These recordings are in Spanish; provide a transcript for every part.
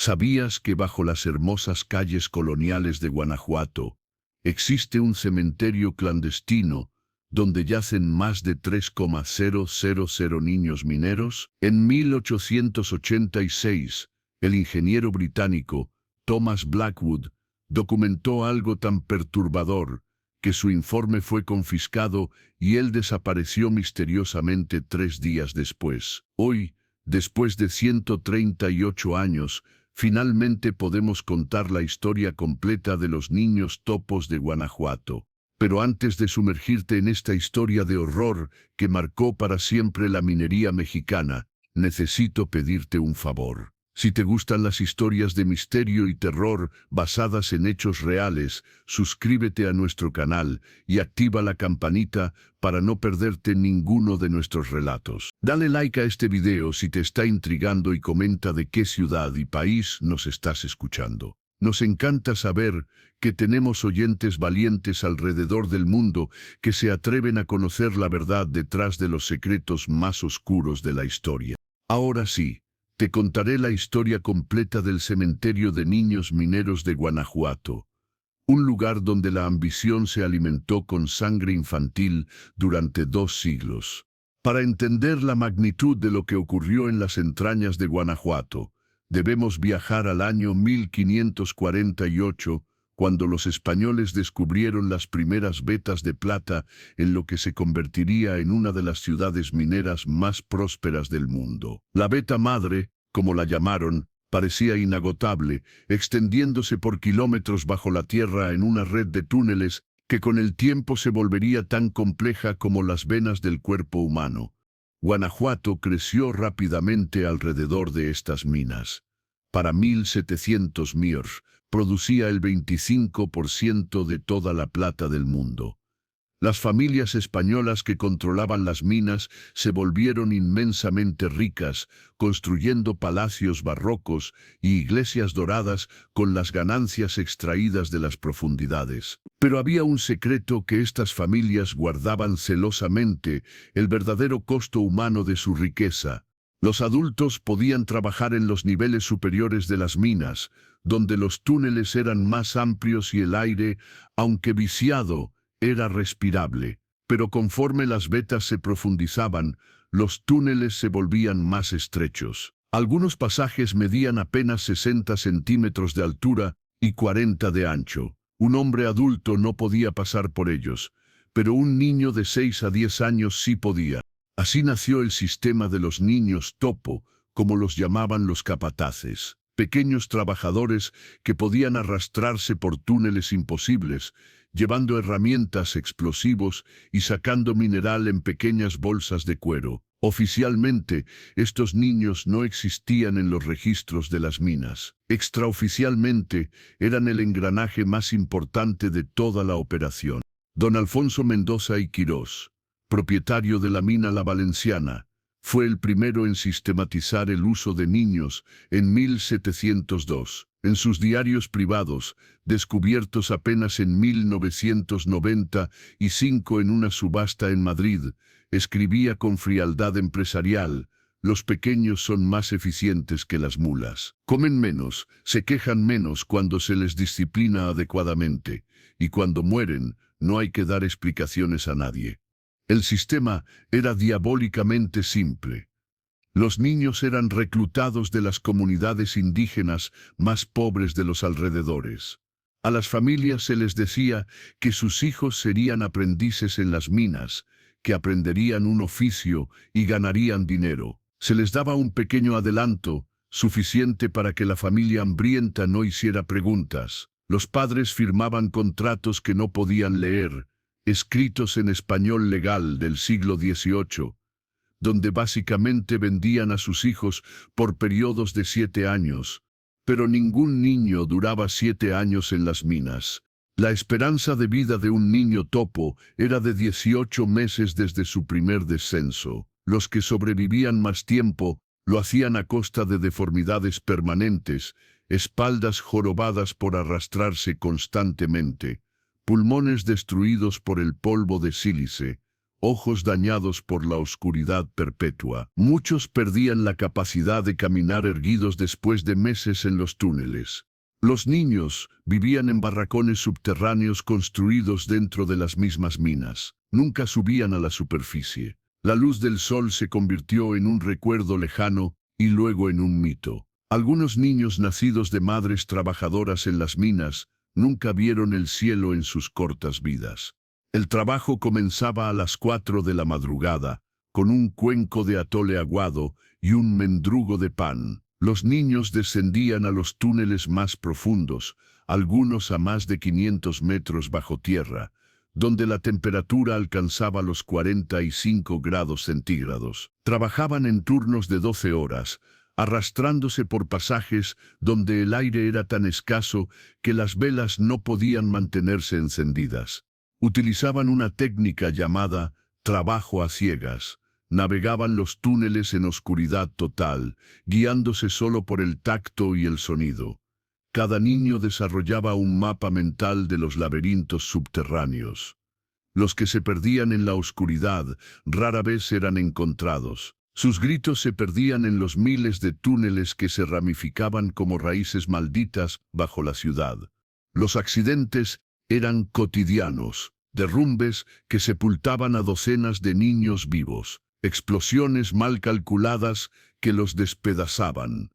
¿Sabías que bajo las hermosas calles coloniales de Guanajuato existe un cementerio clandestino donde yacen más de 3,000 niños mineros? En 1886, el ingeniero británico Thomas Blackwood documentó algo tan perturbador que su informe fue confiscado y él desapareció misteriosamente 3 días después. Hoy, después de 138 años, finalmente podemos contar la historia completa de los niños topos de Guanajuato. Pero antes de sumergirte en esta historia de horror que marcó para siempre la minería mexicana, necesito pedirte un favor. Si te gustan las historias de misterio y terror basadas en hechos reales, suscríbete a nuestro canal y activa la campanita para no perderte ninguno de nuestros relatos. Dale like a este video si te está intrigando y comenta de qué ciudad y país nos estás escuchando. Nos encanta saber que tenemos oyentes valientes alrededor del mundo que se atreven a conocer la verdad detrás de los secretos más oscuros de la historia. Ahora sí, te contaré la historia completa del cementerio de niños mineros de Guanajuato, un lugar donde la ambición se alimentó con sangre infantil durante 2 siglos. Para entender la magnitud de lo que ocurrió en las entrañas de Guanajuato, debemos viajar al año 1548, cuando los españoles descubrieron las primeras vetas de plata en lo que se convertiría en una de las ciudades mineras más prósperas del mundo. La veta madre, como la llamaron, parecía inagotable, extendiéndose por kilómetros bajo la tierra en una red de túneles que con el tiempo se volvería tan compleja como las venas del cuerpo humano. Guanajuato creció rápidamente alrededor de estas minas. Para 1700 producía el 25% de toda la plata del mundo. Las familias españolas que controlaban las minas se volvieron inmensamente ricas, construyendo palacios barrocos y iglesias doradas con las ganancias extraídas de las profundidades. Pero había un secreto que estas familias guardaban celosamente: el verdadero costo humano de su riqueza. Los adultos podían trabajar en los niveles superiores de las minas, donde los túneles eran más amplios y el aire, aunque viciado, era respirable. Pero conforme las vetas se profundizaban, los túneles se volvían más estrechos. Algunos pasajes medían apenas 60 centímetros de altura y 40 de ancho. Un hombre adulto no podía pasar por ellos, pero un niño de 6 a 10 años sí podía. Así nació el sistema de los niños topo, como los llamaban los capataces. Pequeños trabajadores que podían arrastrarse por túneles imposibles, llevando herramientas, explosivos y sacando mineral en pequeñas bolsas de cuero. Oficialmente, estos niños no existían en los registros de las minas. Extraoficialmente, eran el engranaje más importante de toda la operación. Don Alfonso Mendoza y Quirós, propietario de la mina La Valenciana, fue el primero en sistematizar el uso de niños en 1702. En sus diarios privados, descubiertos apenas en 1995 en una subasta en Madrid, escribía con frialdad empresarial: los pequeños son más eficientes que las mulas. Comen menos, se quejan menos cuando se les disciplina adecuadamente, y cuando mueren, no hay que dar explicaciones a nadie. El sistema era diabólicamente simple. Los niños eran reclutados de las comunidades indígenas más pobres de los alrededores. A las familias se les decía que sus hijos serían aprendices en las minas, que aprenderían un oficio y ganarían dinero. Se les daba un pequeño adelanto, suficiente para que la familia hambrienta no hiciera preguntas. Los padres firmaban contratos que no podían leer, escritos en español legal del siglo XVIII, donde básicamente vendían a sus hijos por periodos de 7 años. Pero ningún niño duraba 7 años en las minas. La esperanza de vida de un niño topo era de 18 meses desde su primer descenso. Los que sobrevivían más tiempo lo hacían a costa de deformidades permanentes, espaldas jorobadas por arrastrarse constantemente, pulmones destruidos por el polvo de sílice, ojos dañados por la oscuridad perpetua. Muchos perdían la capacidad de caminar erguidos después de meses en los túneles. Los niños vivían en barracones subterráneos construidos dentro de las mismas minas. Nunca subían a la superficie. La luz del sol se convirtió en un recuerdo lejano y luego en un mito. Algunos niños nacidos de madres trabajadoras en las minas nunca vieron el cielo en sus cortas vidas. El trabajo comenzaba a las 4 de la madrugada, con un cuenco de atole aguado y un mendrugo de pan. Los niños descendían a los túneles más profundos, algunos a más de 500 metros bajo tierra, donde la temperatura alcanzaba los 45 grados centígrados. Trabajaban en turnos de 12 horas, arrastrándose por pasajes donde el aire era tan escaso que las velas no podían mantenerse encendidas. Utilizaban una técnica llamada trabajo a ciegas. Navegaban los túneles en oscuridad total, guiándose solo por el tacto y el sonido. Cada niño desarrollaba un mapa mental de los laberintos subterráneos. Los que se perdían en la oscuridad rara vez eran encontrados. Sus gritos se perdían en los miles de túneles que se ramificaban como raíces malditas bajo la ciudad. Los accidentes eran cotidianos, derrumbes que sepultaban a docenas de niños vivos, explosiones mal calculadas que los despedazaban,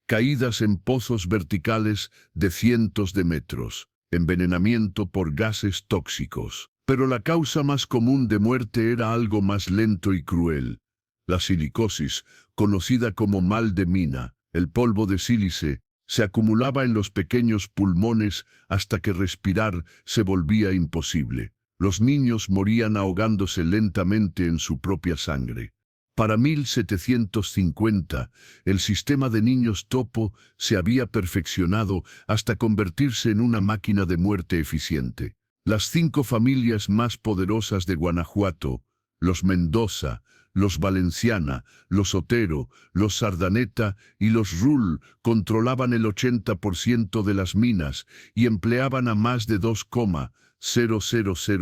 caídas en pozos verticales de cientos de metros, envenenamiento por gases tóxicos. Pero la causa más común de muerte era algo más lento y cruel: la silicosis, conocida como mal de mina. El polvo de sílice se acumulaba en los pequeños pulmones hasta que respirar se volvía imposible. Los niños morían ahogándose lentamente en su propia sangre. Para 1750, el sistema de niños topo se había perfeccionado hasta convertirse en una máquina de muerte eficiente. Las 5 familias más poderosas de Guanajuato, los Mendoza, los Valenciana, los Otero, los Sardaneta y los Rull, controlaban el 80% de las minas y empleaban a más de 2,000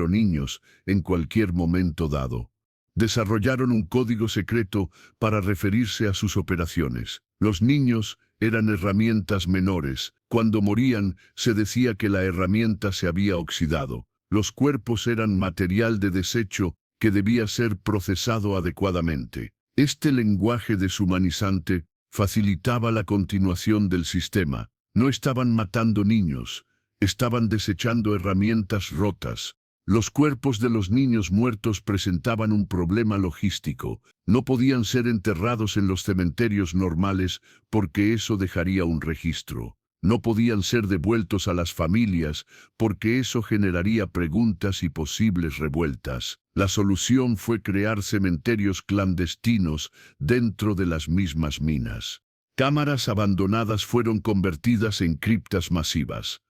niños en cualquier momento dado. Desarrollaron un código secreto para referirse a sus operaciones. Los niños eran herramientas menores. Cuando morían, se decía que la herramienta se había oxidado. Los cuerpos eran material de desecho que debía ser procesado adecuadamente. Este lenguaje deshumanizante facilitaba la continuación del sistema. No estaban matando niños, estaban desechando herramientas rotas. Los cuerpos de los niños muertos presentaban un problema logístico. No podían ser enterrados en los cementerios normales porque eso dejaría un registro. No podían ser devueltos a las familias porque eso generaría preguntas y posibles revueltas. La solución fue crear cementerios clandestinos dentro de las mismas minas. Cámaras abandonadas fueron convertidas en criptas masivas.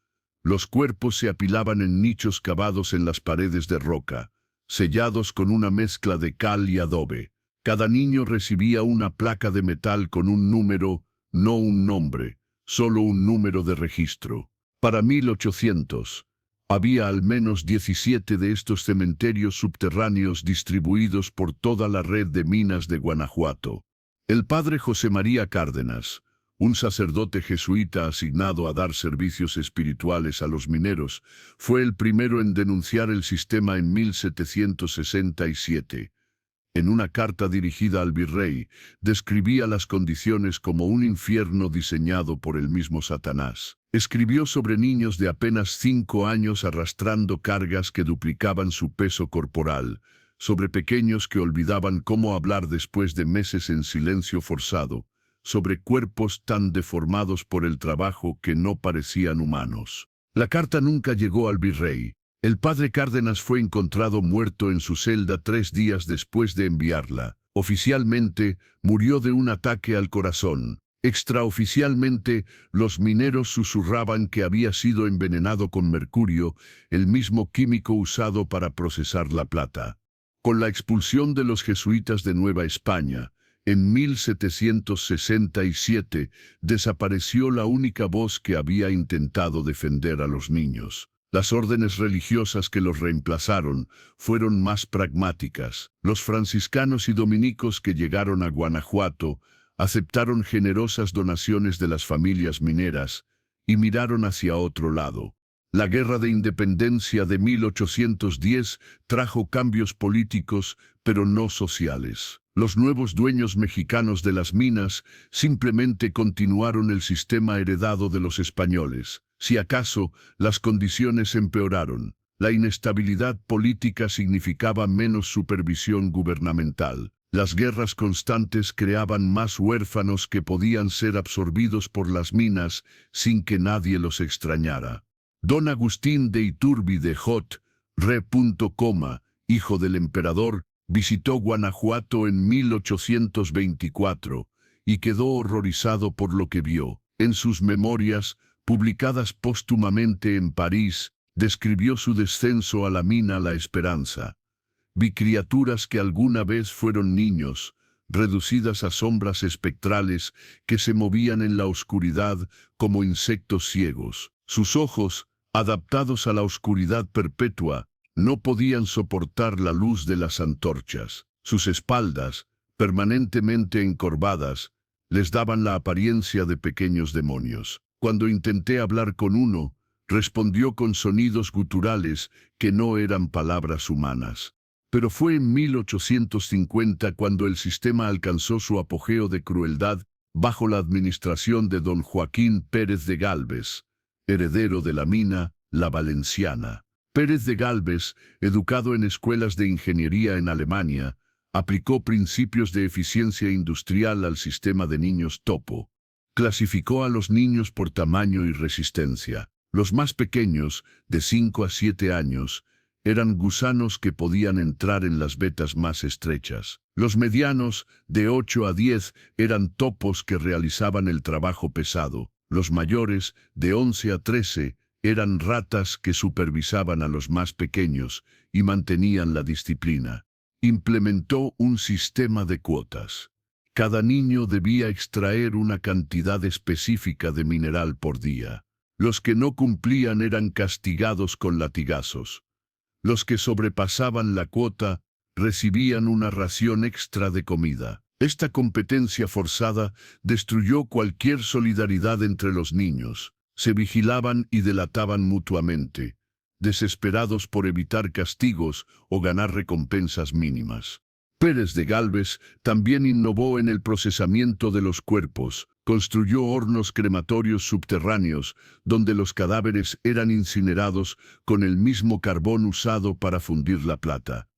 Los cuerpos se apilaban en nichos cavados en las paredes de roca, sellados con una mezcla de cal y adobe. Cada niño recibía una placa de metal con un número, no un nombre, solo un número de registro. Para 1800, había al menos 17 de estos cementerios subterráneos distribuidos por toda la red de minas de Guanajuato. El padre José María Cárdenas, un sacerdote jesuita asignado a dar servicios espirituales a los mineros, fue el primero en denunciar el sistema en 1767. En una carta dirigida al virrey, describía las condiciones como un infierno diseñado por el mismo Satanás. Escribió sobre niños de apenas 5 años arrastrando cargas que duplicaban su peso corporal, sobre pequeños que olvidaban cómo hablar después de meses en silencio forzado, sobre cuerpos tan deformados por el trabajo que no parecían humanos. La carta nunca llegó al virrey. El padre Cárdenas fue encontrado muerto en su celda 3 días después de enviarla. Oficialmente, murió de un ataque al corazón. Extraoficialmente, los mineros susurraban que había sido envenenado con mercurio, el mismo químico usado para procesar la plata. Con la expulsión de los jesuitas de Nueva España, en 1767, desapareció la única voz que había intentado defender a los niños. Las órdenes religiosas que los reemplazaron fueron más pragmáticas. Los franciscanos y dominicos que llegaron a Guanajuato aceptaron generosas donaciones de las familias mineras y miraron hacia otro lado. La Guerra de Independencia de 1810 trajo cambios políticos, pero no sociales. Los nuevos dueños mexicanos de las minas simplemente continuaron el sistema heredado de los españoles. Si acaso, las condiciones empeoraron. La inestabilidad política significaba menos supervisión gubernamental. Las guerras constantes creaban más huérfanos que podían ser absorbidos por las minas sin que nadie los extrañara. Don Agustín de Iturbide Jot, Re. hijo del emperador, visitó Guanajuato en 1824 y quedó horrorizado por lo que vio. En sus memorias, publicadas póstumamente en París, describió su descenso a la mina La Esperanza. Vi criaturas que alguna vez fueron niños, reducidas a sombras espectrales que se movían en la oscuridad como insectos ciegos. Sus ojos, adaptados a la oscuridad perpetua, no podían soportar la luz de las antorchas. Sus espaldas, permanentemente encorvadas, les daban la apariencia de pequeños demonios. Cuando intenté hablar con uno, respondió con sonidos guturales que no eran palabras humanas. Pero fue en 1850 cuando el sistema alcanzó su apogeo de crueldad bajo la administración de don Joaquín Pérez de Gálvez, heredero de la mina La Valenciana. Pérez de Gálvez, educado en escuelas de ingeniería en Alemania, aplicó principios de eficiencia industrial al sistema de niños topo. Clasificó a los niños por tamaño y resistencia. Los más pequeños, de 5 a 7 años, eran gusanos que podían entrar en las vetas más estrechas. Los medianos, de 8 a 10, eran topos que realizaban el trabajo pesado. Los mayores, de 11 a 13, eran ratas que supervisaban a los más pequeños y mantenían la disciplina. Implementó un sistema de cuotas. Cada niño debía extraer una cantidad específica de mineral por día. Los que no cumplían eran castigados con latigazos. Los que sobrepasaban la cuota recibían una ración extra de comida. Esta competencia forzada destruyó cualquier solidaridad entre los niños. Se vigilaban y delataban mutuamente, desesperados por evitar castigos o ganar recompensas mínimas. Pérez de Gálvez también innovó en el procesamiento de los cuerpos. Construyó hornos crematorios subterráneos donde los cadáveres eran incinerados con el mismo carbón usado para fundir la plata.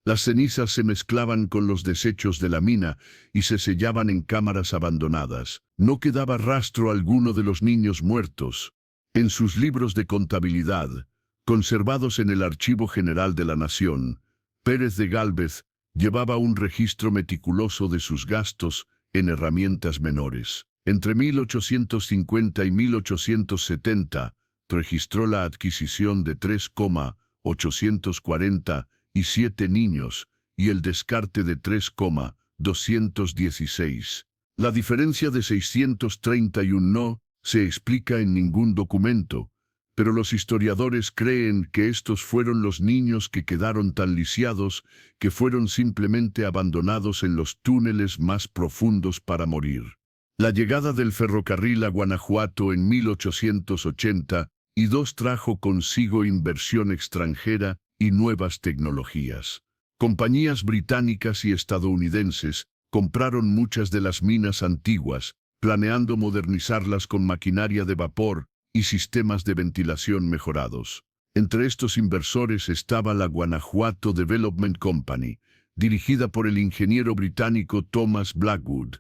Las cenizas se mezclaban con los desechos de la mina y se sellaban en cámaras abandonadas. No quedaba rastro alguno de los niños muertos. En sus libros de contabilidad, conservados en el Archivo General de la Nación, Pérez de Gálvez llevaba un registro meticuloso de sus gastos en herramientas menores. Entre 1850 y 1870, registró la adquisición de 3,847 niños y el descarte de 3,216. La diferencia de 631 no se explica en ningún documento, pero los historiadores creen que estos fueron los niños que quedaron tan lisiados que fueron simplemente abandonados en los túneles más profundos para morir. La llegada del ferrocarril a Guanajuato en 1882 trajo consigo inversión extranjera y nuevas tecnologías. Compañías británicas y estadounidenses compraron muchas de las minas antiguas, planeando modernizarlas con maquinaria de vapor y sistemas de ventilación mejorados. Entre estos inversores estaba la Guanajuato Development Company, dirigida por el ingeniero británico Thomas Blackwood.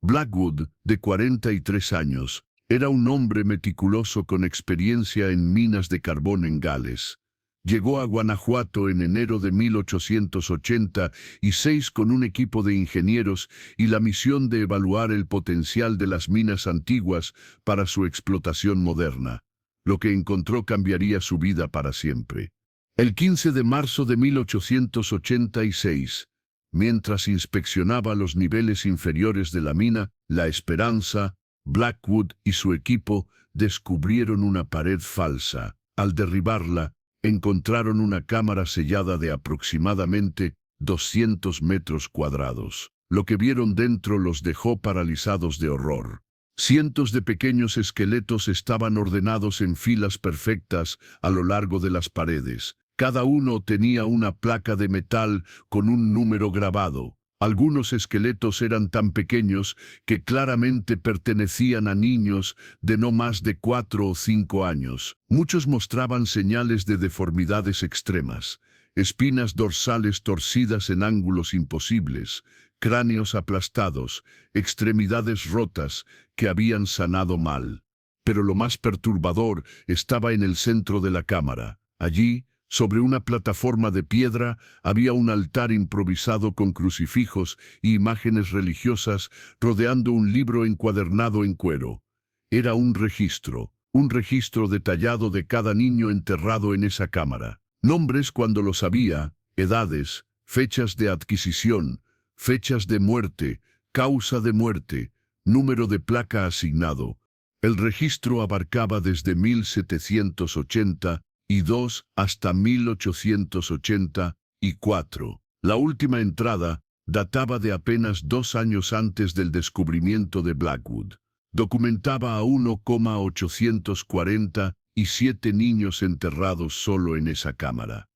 Blackwood, de 43 años, era un hombre meticuloso con experiencia en minas de carbón en Gales. Llegó a Guanajuato en enero de 1886 con un equipo de ingenieros y la misión de evaluar el potencial de las minas antiguas para su explotación moderna. Lo que encontró cambiaría su vida para siempre. El 15 de marzo de 1886, mientras inspeccionaba los niveles inferiores de la mina La Esperanza, Blackwood y su equipo descubrieron una pared falsa. Al derribarla, encontraron una cámara sellada de aproximadamente 200 metros cuadrados. Lo que vieron dentro los dejó paralizados de horror. Cientos de pequeños esqueletos estaban ordenados en filas perfectas a lo largo de las paredes. Cada uno tenía una placa de metal con un número grabado. Algunos esqueletos eran tan pequeños que claramente pertenecían a niños de no más de 4 o 5 años. Muchos mostraban señales de deformidades extremas, espinas dorsales torcidas en ángulos imposibles, cráneos aplastados, extremidades rotas que habían sanado mal. Pero lo más perturbador estaba en el centro de la cámara. Allí, sobre una plataforma de piedra, había un altar improvisado con crucifijos y imágenes religiosas rodeando un libro encuadernado en cuero. Era un registro detallado de cada niño enterrado en esa cámara. Nombres cuando los había, edades, fechas de adquisición, fechas de muerte, causa de muerte, número de placa asignado. El registro abarcaba desde 1782 hasta 1884. La última entrada databa de apenas 2 años antes del descubrimiento de Blackwood. Documentaba a 1,847 niños enterrados solo en esa cámara.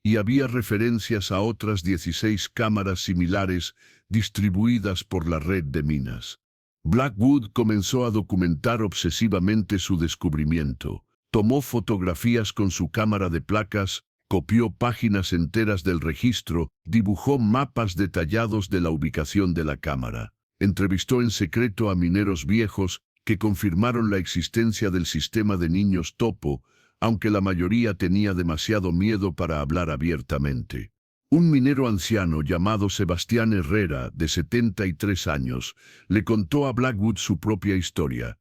Y había referencias a otras 16 cámaras similares distribuidas por la red de minas. Blackwood comenzó a documentar obsesivamente su descubrimiento. Tomó fotografías con su cámara de placas, copió páginas enteras del registro, dibujó mapas detallados de la ubicación de la cámara. Entrevistó en secreto a mineros viejos que confirmaron la existencia del sistema de niños topo, aunque la mayoría tenía demasiado miedo para hablar abiertamente. Un minero anciano llamado Sebastián Herrera, de 73 años, le contó a Blackwood su propia historia.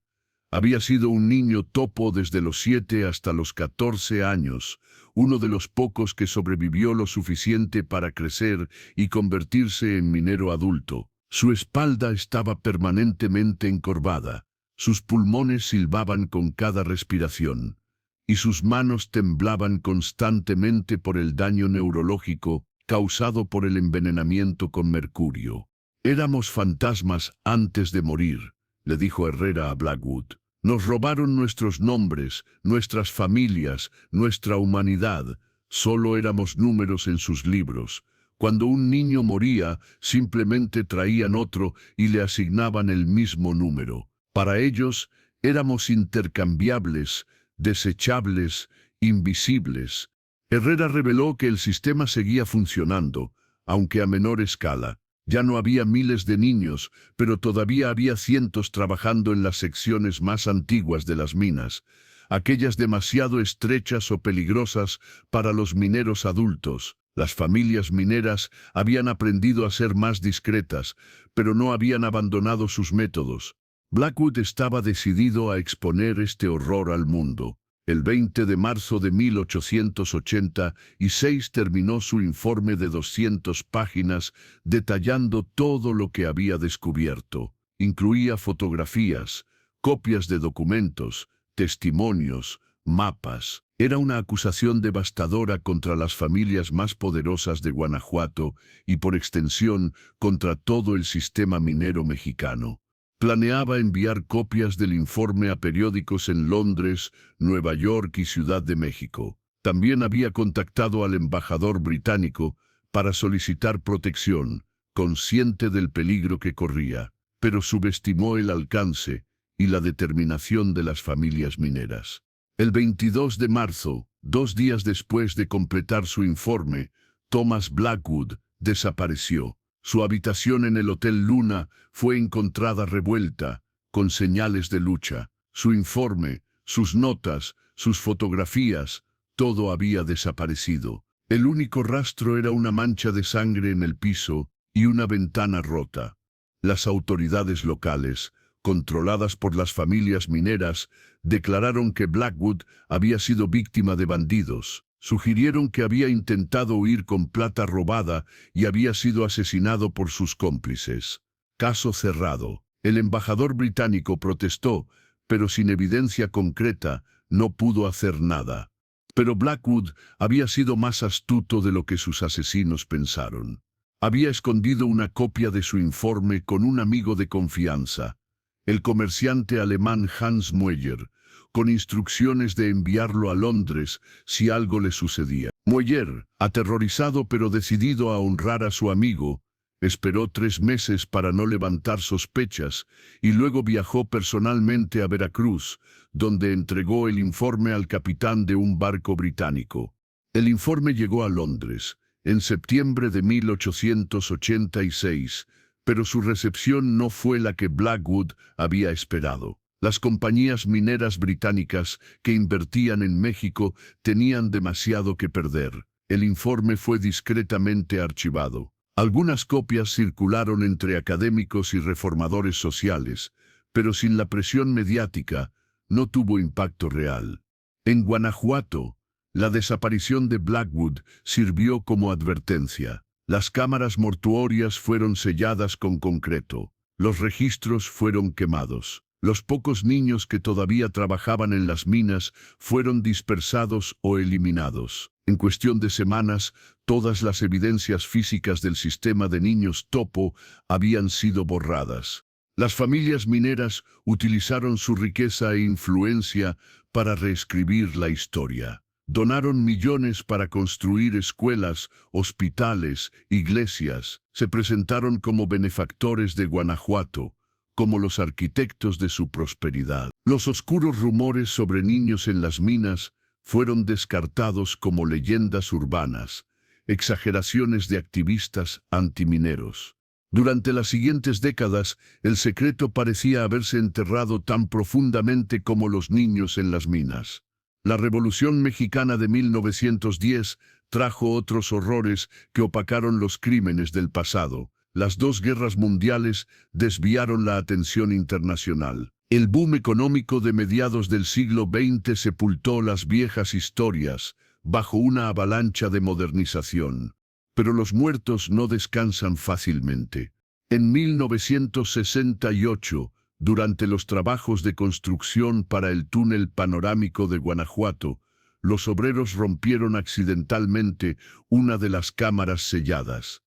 Había sido un niño topo desde los 7 hasta los 14 años, uno de los pocos que sobrevivió lo suficiente para crecer y convertirse en minero adulto. Su espalda estaba permanentemente encorvada, sus pulmones silbaban con cada respiración, y sus manos temblaban constantemente por el daño neurológico causado por el envenenamiento con mercurio. «Éramos fantasmas antes de morir», le dijo Herrera a Blackwood. «Nos robaron nuestros nombres, nuestras familias, nuestra humanidad. Solo éramos números en sus libros. Cuando un niño moría, simplemente traían otro y le asignaban el mismo número. Para ellos, éramos intercambiables, desechables, invisibles». Herrera reveló que el sistema seguía funcionando, aunque a menor escala. Ya no había miles de niños, pero todavía había cientos trabajando en las secciones más antiguas de las minas, aquellas demasiado estrechas o peligrosas para los mineros adultos. Las familias mineras habían aprendido a ser más discretas, pero no habían abandonado sus métodos. Blackwood estaba decidido a exponer este horror al mundo. El 20 de marzo de 1886 terminó su informe de 200 páginas detallando todo lo que había descubierto. Incluía fotografías, copias de documentos, testimonios, mapas. Era una acusación devastadora contra las familias más poderosas de Guanajuato y, por extensión, contra todo el sistema minero mexicano. Planeaba enviar copias del informe a periódicos en Londres, Nueva York y Ciudad de México. También había contactado al embajador británico para solicitar protección, consciente del peligro que corría, pero subestimó el alcance y la determinación de las familias mineras. El 22 de marzo, 2 días después de completar su informe, Thomas Blackwood desapareció. Su habitación en el Hotel Luna fue encontrada revuelta, con señales de lucha. Su informe, sus notas, sus fotografías, todo había desaparecido. El único rastro era una mancha de sangre en el piso y una ventana rota. Las autoridades locales, controladas por las familias mineras, declararon que Blackwood había sido víctima de bandidos. Sugirieron que había intentado huir con plata robada y había sido asesinado por sus cómplices. Caso cerrado. El embajador británico protestó, pero sin evidencia concreta no pudo hacer nada. Pero Blackwood había sido más astuto de lo que sus asesinos pensaron. Había escondido una copia de su informe con un amigo de confianza, el comerciante alemán Hans Mueller, con instrucciones de enviarlo a Londres si algo le sucedía. Mueller, aterrorizado pero decidido a honrar a su amigo, esperó 3 meses para no levantar sospechas y luego viajó personalmente a Veracruz, donde entregó el informe al capitán de un barco británico. El informe llegó a Londres en septiembre de 1886, pero su recepción no fue la que Blackwood había esperado. Las compañías mineras británicas que invertían en México tenían demasiado que perder. El informe fue discretamente archivado. Algunas copias circularon entre académicos y reformadores sociales, pero sin la presión mediática no tuvo impacto real. En Guanajuato, la desaparición de Blackwood sirvió como advertencia. Las cámaras mortuorias fueron selladas con concreto. Los registros fueron quemados. Los pocos niños que todavía trabajaban en las minas fueron dispersados o eliminados. En cuestión de semanas, todas las evidencias físicas del sistema de niños topo habían sido borradas. Las familias mineras utilizaron su riqueza e influencia para reescribir la historia. Donaron millones para construir escuelas, hospitales, iglesias. Se presentaron como benefactores de Guanajuato, como los arquitectos de su prosperidad. Los oscuros rumores sobre niños en las minas fueron descartados como leyendas urbanas, exageraciones de activistas antimineros. Durante las siguientes décadas, el secreto parecía haberse enterrado tan profundamente como los niños en las minas. La Revolución Mexicana de 1910 trajo otros horrores que opacaron los crímenes del pasado. Las 2 guerras mundiales desviaron la atención internacional. El boom económico de mediados del siglo XX sepultó las viejas historias bajo una avalancha de modernización. Pero los muertos no descansan fácilmente. En 1968, durante los trabajos de construcción para el túnel panorámico de Guanajuato, los obreros rompieron accidentalmente una de las cámaras selladas.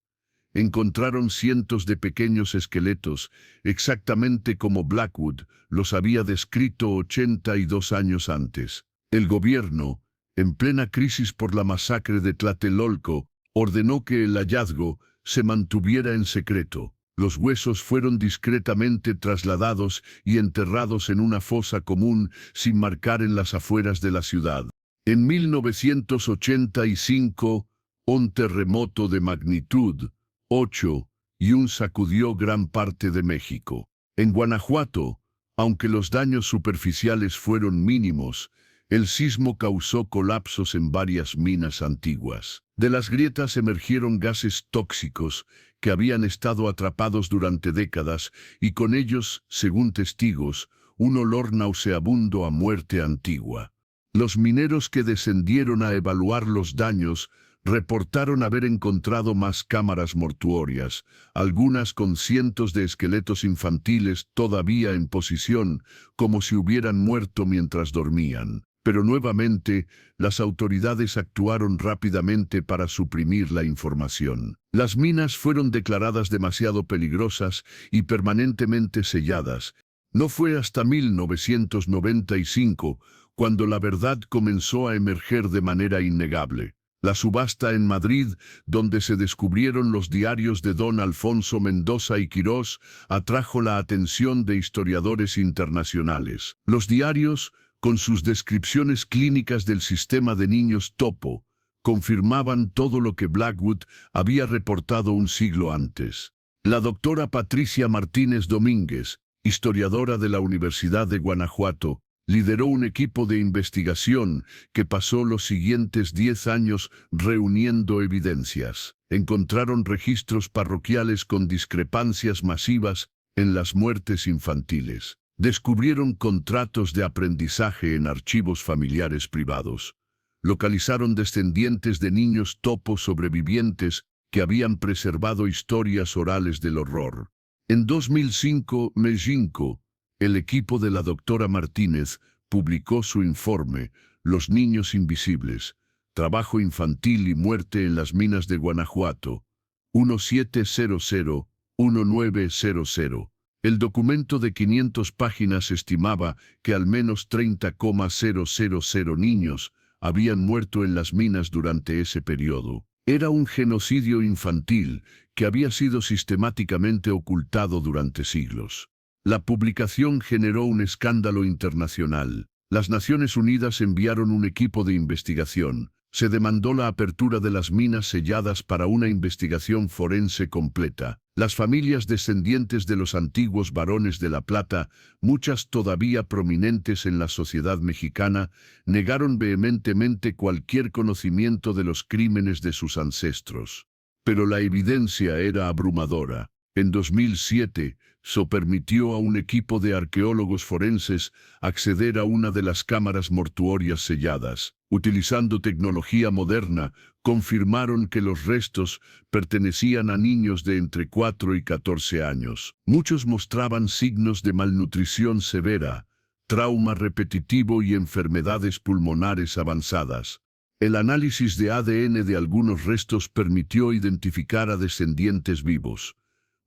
Encontraron cientos de pequeños esqueletos, exactamente como Blackwood los había descrito 82 años antes. El gobierno, en plena crisis por la masacre de Tlatelolco, ordenó que el hallazgo se mantuviera en secreto. Los huesos fueron discretamente trasladados y enterrados en una fosa común sin marcar en las afueras de la ciudad. En 1985, un terremoto de magnitud 8,1 sacudió gran parte de México. En Guanajuato, aunque los daños superficiales fueron mínimos, el sismo causó colapsos en varias minas antiguas. De las grietas emergieron gases tóxicos que habían estado atrapados durante décadas y con ellos, según testigos, un olor nauseabundo a muerte antigua. Los mineros que descendieron a evaluar los daños reportaron haber encontrado más cámaras mortuorias, algunas con cientos de esqueletos infantiles todavía en posición, como si hubieran muerto mientras dormían. Pero nuevamente, las autoridades actuaron rápidamente para suprimir la información. Las minas fueron declaradas demasiado peligrosas y permanentemente selladas. No fue hasta 1995 cuando la verdad comenzó a emerger de manera innegable. La subasta en Madrid, donde se descubrieron los diarios de don Alfonso Mendoza y Quirós, atrajo la atención de historiadores internacionales. Los diarios, con sus descripciones clínicas del sistema de niños topo, confirmaban todo lo que Blackwood había reportado un siglo antes. La doctora Patricia Martínez Domínguez, historiadora de la Universidad de Guanajuato, lideró un equipo de investigación que pasó los siguientes 10 años reuniendo evidencias. Encontraron registros parroquiales con discrepancias masivas en las muertes infantiles. Descubrieron contratos de aprendizaje en archivos familiares privados. Localizaron descendientes de niños topo sobrevivientes que habían preservado historias orales del horror. En 2005, México, el equipo de la doctora Martínez publicó su informe, Los niños invisibles, trabajo infantil y muerte en las minas de Guanajuato, 1700-1900. El documento de 500 páginas estimaba que al menos 30,000 niños habían muerto en las minas durante ese periodo. Era un genocidio infantil que había sido sistemáticamente ocultado durante siglos. La publicación generó un escándalo internacional. Las Naciones Unidas enviaron un equipo de investigación. Se demandó la apertura de las minas selladas para una investigación forense completa. Las familias descendientes de los antiguos varones de La Plata, muchas todavía prominentes en la sociedad mexicana, negaron vehementemente cualquier conocimiento de los crímenes de sus ancestros. Pero la evidencia era abrumadora. En 2007, se permitió a un equipo de arqueólogos forenses acceder a una de las cámaras mortuorias selladas. Utilizando tecnología moderna, confirmaron que los restos pertenecían a niños de entre 4 y 14 años. Muchos mostraban signos de malnutrición severa, trauma repetitivo y enfermedades pulmonares avanzadas. El análisis de ADN de algunos restos permitió identificar a descendientes vivos.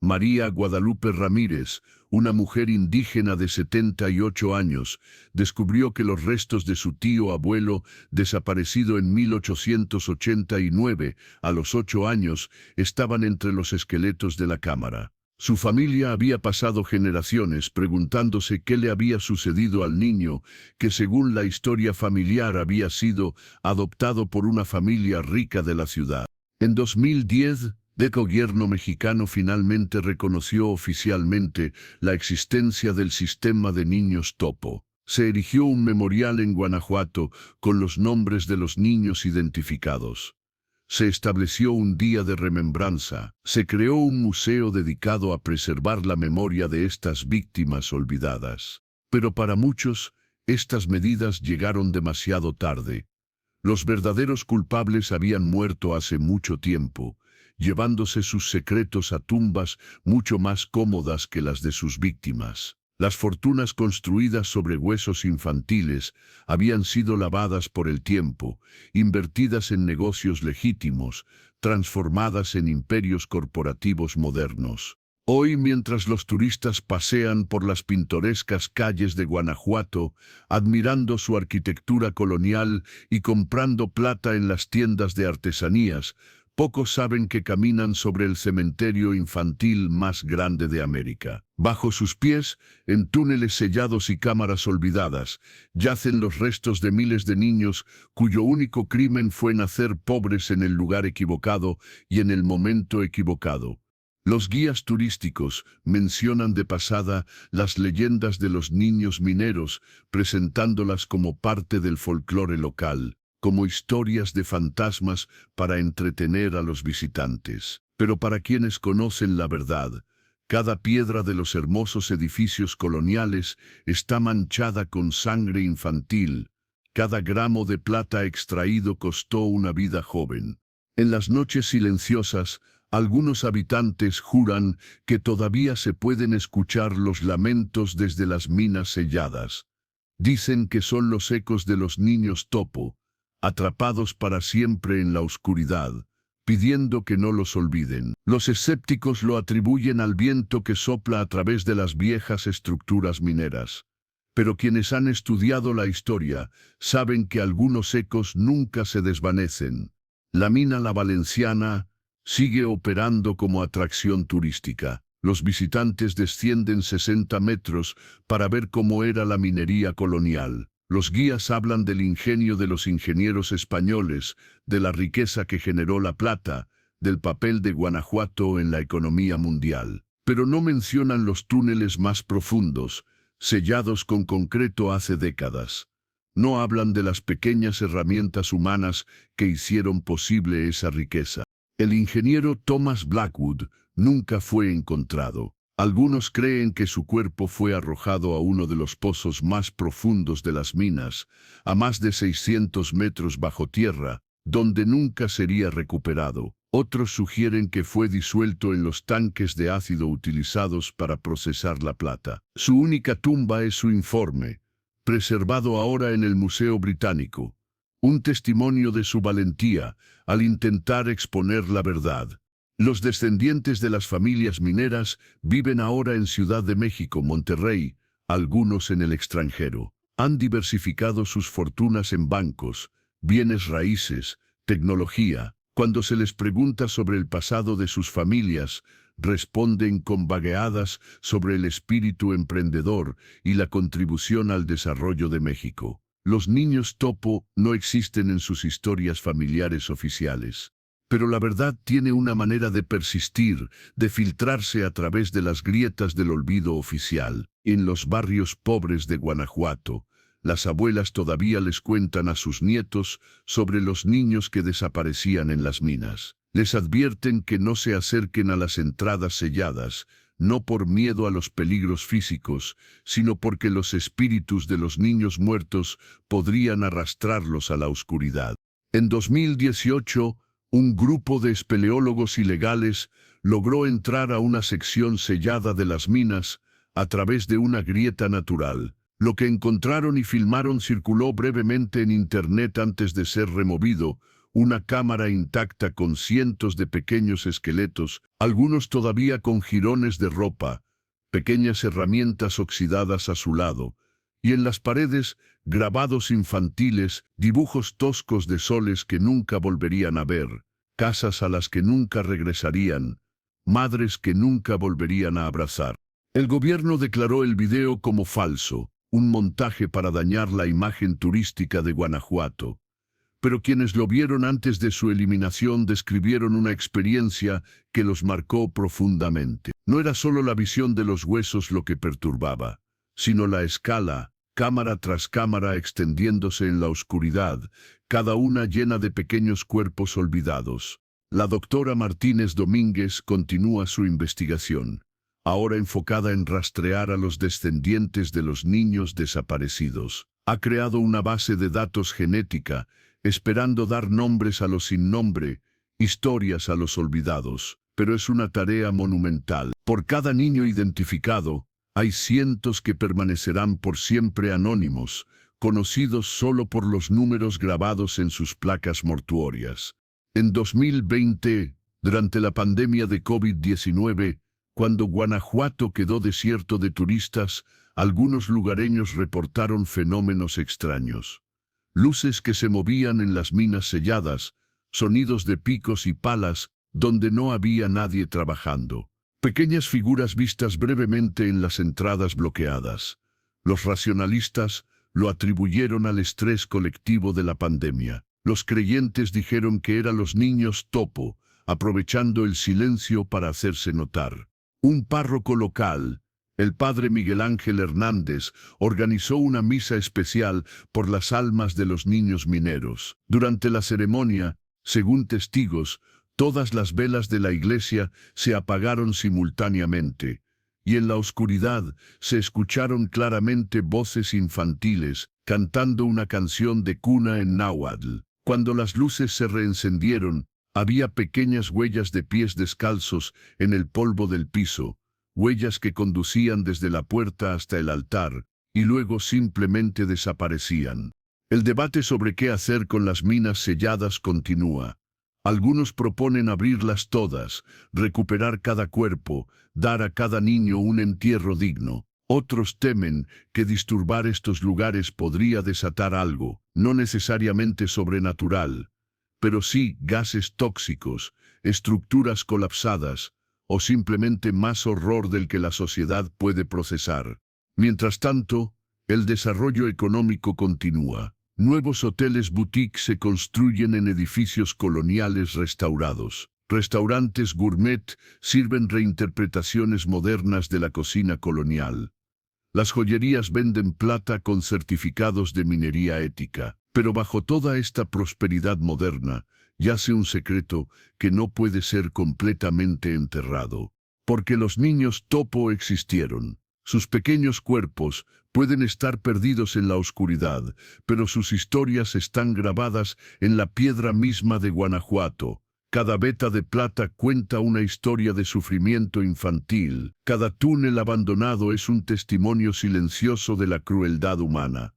María Guadalupe Ramírez, una mujer indígena de 78 años, descubrió que los restos de su tío abuelo, desaparecido en 1889, a los 8 años, estaban entre los esqueletos de la cámara. Su familia había pasado generaciones preguntándose qué le había sucedido al niño, que según la historia familiar había sido adoptado por una familia rica de la ciudad. En 2010, el gobierno mexicano finalmente reconoció oficialmente la existencia del sistema de niños topo. Se erigió un memorial en Guanajuato con los nombres de los niños identificados. Se estableció un día de remembranza. Se creó un museo dedicado a preservar la memoria de estas víctimas olvidadas. Pero para muchos, estas medidas llegaron demasiado tarde. Los verdaderos culpables habían muerto hace mucho tiempo, llevándose sus secretos a tumbas mucho más cómodas que las de sus víctimas. Las fortunas construidas sobre huesos infantiles habían sido lavadas por el tiempo, invertidas en negocios legítimos, transformadas en imperios corporativos modernos. Hoy, mientras los turistas pasean por las pintorescas calles de Guanajuato, admirando su arquitectura colonial y comprando plata en las tiendas de artesanías, pocos saben que caminan sobre el cementerio infantil más grande de América. Bajo sus pies, en túneles sellados y cámaras olvidadas, yacen los restos de miles de niños cuyo único crimen fue nacer pobres en el lugar equivocado y en el momento equivocado. Los guías turísticos mencionan de pasada las leyendas de los niños mineros, presentándolas como parte del folclore local, como historias de fantasmas para entretener a los visitantes. Pero para quienes conocen la verdad, cada piedra de los hermosos edificios coloniales está manchada con sangre infantil. Cada gramo de plata extraído costó una vida joven. En las noches silenciosas, algunos habitantes juran que todavía se pueden escuchar los lamentos desde las minas selladas. Dicen que son los ecos de los niños topo, atrapados para siempre en la oscuridad, pidiendo que no los olviden. Los escépticos lo atribuyen al viento que sopla a través de las viejas estructuras mineras. Pero quienes han estudiado la historia saben que algunos ecos nunca se desvanecen. La mina La Valenciana sigue operando como atracción turística. Los visitantes descienden 60 metros para ver cómo era la minería colonial. Los guías hablan del ingenio de los ingenieros españoles, de la riqueza que generó la plata, del papel de Guanajuato en la economía mundial. Pero no mencionan los túneles más profundos, sellados con concreto hace décadas. No hablan de las pequeñas herramientas humanas que hicieron posible esa riqueza. El ingeniero Thomas Blackwood nunca fue encontrado. Algunos creen que su cuerpo fue arrojado a uno de los pozos más profundos de las minas, a más de 600 metros bajo tierra, donde nunca sería recuperado. Otros sugieren que fue disuelto en los tanques de ácido utilizados para procesar la plata. Su única tumba es su informe, preservado ahora en el Museo Británico. Un testimonio de su valentía al intentar exponer la verdad. Los descendientes de las familias mineras viven ahora en Ciudad de México, Monterrey, algunos en el extranjero. Han diversificado sus fortunas en bancos, bienes raíces, tecnología. Cuando se les pregunta sobre el pasado de sus familias, responden con vagueadas sobre el espíritu emprendedor y la contribución al desarrollo de México. Los niños topo no existen en sus historias familiares oficiales. Pero la verdad tiene una manera de persistir, de filtrarse a través de las grietas del olvido oficial. En los barrios pobres de Guanajuato, las abuelas todavía les cuentan a sus nietos sobre los niños que desaparecían en las minas. Les advierten que no se acerquen a las entradas selladas, no por miedo a los peligros físicos, sino porque los espíritus de los niños muertos podrían arrastrarlos a la oscuridad. En 2018, un grupo de espeleólogos ilegales logró entrar a una sección sellada de las minas a través de una grieta natural. Lo que encontraron y filmaron circuló brevemente en Internet antes de ser removido, una cámara intacta con cientos de pequeños esqueletos, algunos todavía con jirones de ropa, pequeñas herramientas oxidadas a su lado, y en las paredes grabados infantiles, dibujos toscos de soles que nunca volverían a ver, casas a las que nunca regresarían, madres que nunca volverían a abrazar. El gobierno declaró el video como falso, un montaje para dañar la imagen turística de Guanajuato. Pero quienes lo vieron antes de su eliminación describieron una experiencia que los marcó profundamente. No era solo la visión de los huesos lo que perturbaba, sino la escala, cámara tras cámara extendiéndose en la oscuridad, cada una llena de pequeños cuerpos olvidados. La doctora Martínez Domínguez continúa su investigación, ahora enfocada en rastrear a los descendientes de los niños desaparecidos. Ha creado una base de datos genética, esperando dar nombres a los sin nombre, historias a los olvidados. Pero es una tarea monumental. Por cada niño identificado, hay cientos que permanecerán por siempre anónimos, conocidos solo por los números grabados en sus placas mortuorias. En 2020, durante la pandemia de COVID-19, cuando Guanajuato quedó desierto de turistas, algunos lugareños reportaron fenómenos extraños. Luces que se movían en las minas selladas, sonidos de picos y palas donde no había nadie trabajando. Pequeñas figuras vistas brevemente en las entradas bloqueadas. Los racionalistas lo atribuyeron al estrés colectivo de la pandemia. Los creyentes dijeron que eran los niños topo, aprovechando el silencio para hacerse notar. Un párroco local, el padre Miguel Ángel Hernández, organizó una misa especial por las almas de los niños mineros. Durante la ceremonia, según testigos, todas las velas de la iglesia se apagaron simultáneamente, y en la oscuridad se escucharon claramente voces infantiles cantando una canción de cuna en náhuatl. Cuando las luces se reencendieron, había pequeñas huellas de pies descalzos en el polvo del piso, huellas que conducían desde la puerta hasta el altar, y luego simplemente desaparecían. El debate sobre qué hacer con las minas selladas continúa. Algunos proponen abrirlas todas, recuperar cada cuerpo, dar a cada niño un entierro digno. Otros temen que disturbar estos lugares podría desatar algo, no necesariamente sobrenatural, pero sí gases tóxicos, estructuras colapsadas, o simplemente más horror del que la sociedad puede procesar. Mientras tanto, el desarrollo económico continúa. Nuevos hoteles boutique se construyen en edificios coloniales restaurados. Restaurantes gourmet sirven reinterpretaciones modernas de la cocina colonial. Las joyerías venden plata con certificados de minería ética. Pero bajo toda esta prosperidad moderna, yace un secreto que no puede ser completamente enterrado. Porque los niños topo existieron. Sus pequeños cuerpos pueden estar perdidos en la oscuridad, pero sus historias están grabadas en la piedra misma de Guanajuato, Cada veta de plata cuenta una historia de sufrimiento infantil. Cada túnel abandonado es un testimonio silencioso de la crueldad humana.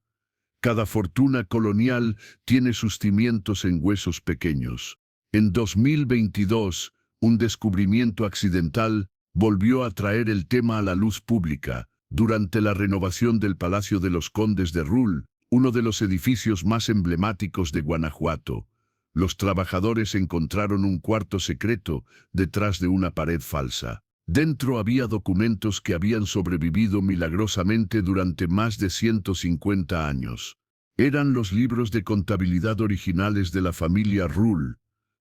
Cada fortuna colonial tiene sus cimientos en huesos pequeños. En 2022, un descubrimiento accidental volvió a traer el tema a la luz pública. Durante la renovación del Palacio de los Condes de Rull, uno de los edificios más emblemáticos de Guanajuato, los trabajadores encontraron un cuarto secreto detrás de una pared falsa. Dentro había documentos que habían sobrevivido milagrosamente durante más de 150 años. Eran los libros de contabilidad originales de la familia Rull,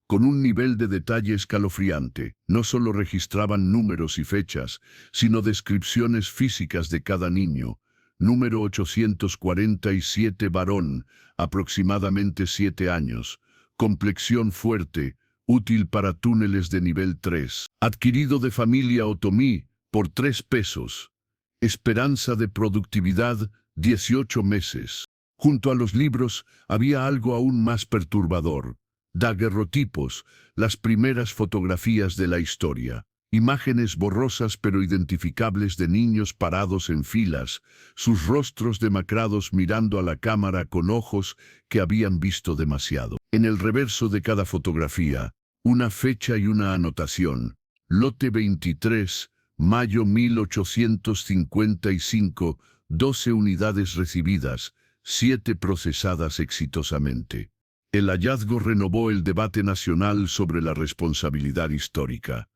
con un nivel de detalle escalofriante. No solo registraban números y fechas, sino descripciones físicas de cada niño. Número 847 varón, aproximadamente 7 años. Complexión fuerte, útil para túneles de nivel 3. Adquirido de familia otomí por 3 pesos. Esperanza de productividad, 18 meses. Junto a los libros había algo aún más perturbador. Daguerrotipos, las primeras fotografías de la historia. Imágenes borrosas pero identificables de niños parados en filas, sus rostros demacrados mirando a la cámara con ojos que habían visto demasiado. En el reverso de cada fotografía, una fecha y una anotación. Lote 23, mayo 1855, 12 unidades recibidas, 7 procesadas exitosamente. El hallazgo renovó el debate nacional sobre la responsabilidad histórica.